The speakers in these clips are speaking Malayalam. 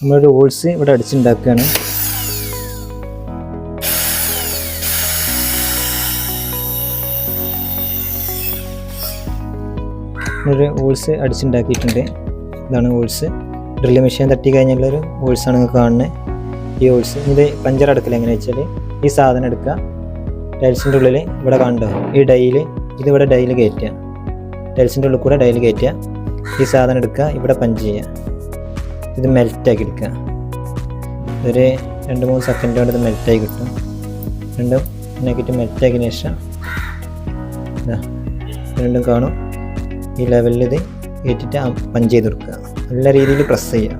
നമ്മളൊരു ഹോൾസ് ഇവിടെ അടിച്ചുണ്ടാക്കുകയാണ്. ഒരു ഹോൾസ് അടിച്ചുണ്ടാക്കിയിട്ടുണ്ട്. ഇതാണ് ഹോൾസ്. ഡ്രില്ല് മെഷീൻ തട്ടി കഴിഞ്ഞുള്ളൊരു ഹോൾസാണ് നിങ്ങൾക്ക് കാണുന്നത്. ഈ ഹോൾസ് ഇത് പഞ്ചർ അടക്കൽ എങ്ങനെ വെച്ചാൽ ഈ സാധനം എടുക്കുക, ടൈൽസിൻ്റെ ഉള്ളിൽ ഇവിടെ കണ്ടോ ഈ ഡൈല്, ഇതിവിടെ ഡൈല് കയറ്റുക, ടൈൽസിൻ്റെ ഉള്ളിൽ കൂടെ ഡൈല് കയറ്റുക. ഈ സാധനം എടുക്കുക, ഇവിടെ പഞ്ച് ചെയ്യുക, ഇത് മെൽറ്റാക്കി എടുക്കുക. ഒരു 2-3 സെക്കൻഡ് കൊണ്ട് ഇത് മെൽറ്റായി കിട്ടും. രണ്ടും ഇങ്ങനെയാക്കിയിട്ട് മെൽറ്റാക്കിയതിന് ശേഷം രണ്ടും കാണും. ഈ ലെവലിൽ ഇത് കയറ്റിയിട്ട് പഞ്ച് ചെയ്ത് കൊടുക്കുക. നല്ല രീതിയിൽ പ്രസ് ചെയ്യുക.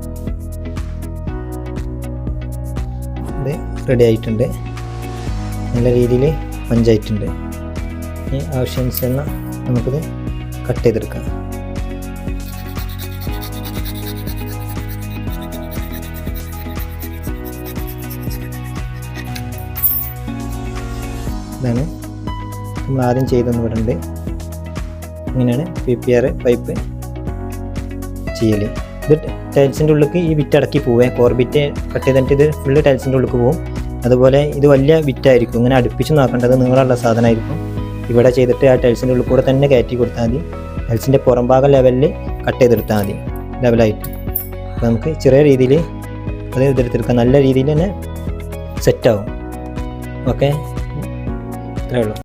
ഇത് റെഡി ആയിട്ടുണ്ട്. നല്ല രീതിയിൽ പഞ്ചായിട്ടുണ്ട്. ഈ ആവശ്യാനുസരണം നമുക്കിത് കട്ട് ചെയ്തെടുക്കാം. ഇതാണ് നമ്മൾ ആദ്യം ചെയ്തെന്ന് പറയുന്നത്. ഇങ്ങനെയാണ് PPR പൈപ്പ് ചെയ്യൽ. ഇത് ടൈൽസിൻ്റെ ഉള്ളിലേക്ക് ഈ ബിറ്റ് അടക്കി പോവേ. കോർ ബിറ്റ് കട്ട് ചെയ്തിട്ട് ഇത് ഫുള്ള് ടൈൽസിൻ്റെ ഉള്ളിലേക്ക് പോകും. അതുപോലെ ഇത് വലിയ ബിറ്റായിരിക്കും. ഇങ്ങനെ അടുപ്പിച്ച് നോക്കേണ്ടത് നീളമുള്ള സാധനമായിരിക്കും. ഇവിടെ ചെയ്തിട്ട് ആ ടൈൽസിൻ്റെ ഉള്ളിൽ കൂടെ തന്നെ കയറ്റി കൊടുത്താൽ മതി. ടൈൽസിൻ്റെ പുറം ഭാഗം ലെവലിൽ കട്ട് ചെയ്തെടുത്താൽ മതി, ലെവലായിട്ട്. അപ്പോൾ നമുക്ക് ചെറിയ രീതിയിൽ അത് ഇതെടുത്തെടുക്കാം. നല്ല രീതിയിൽ തന്നെ സെറ്റാവും. ഓക്കെ, ഇത്രയേ ഉള്ളൂ.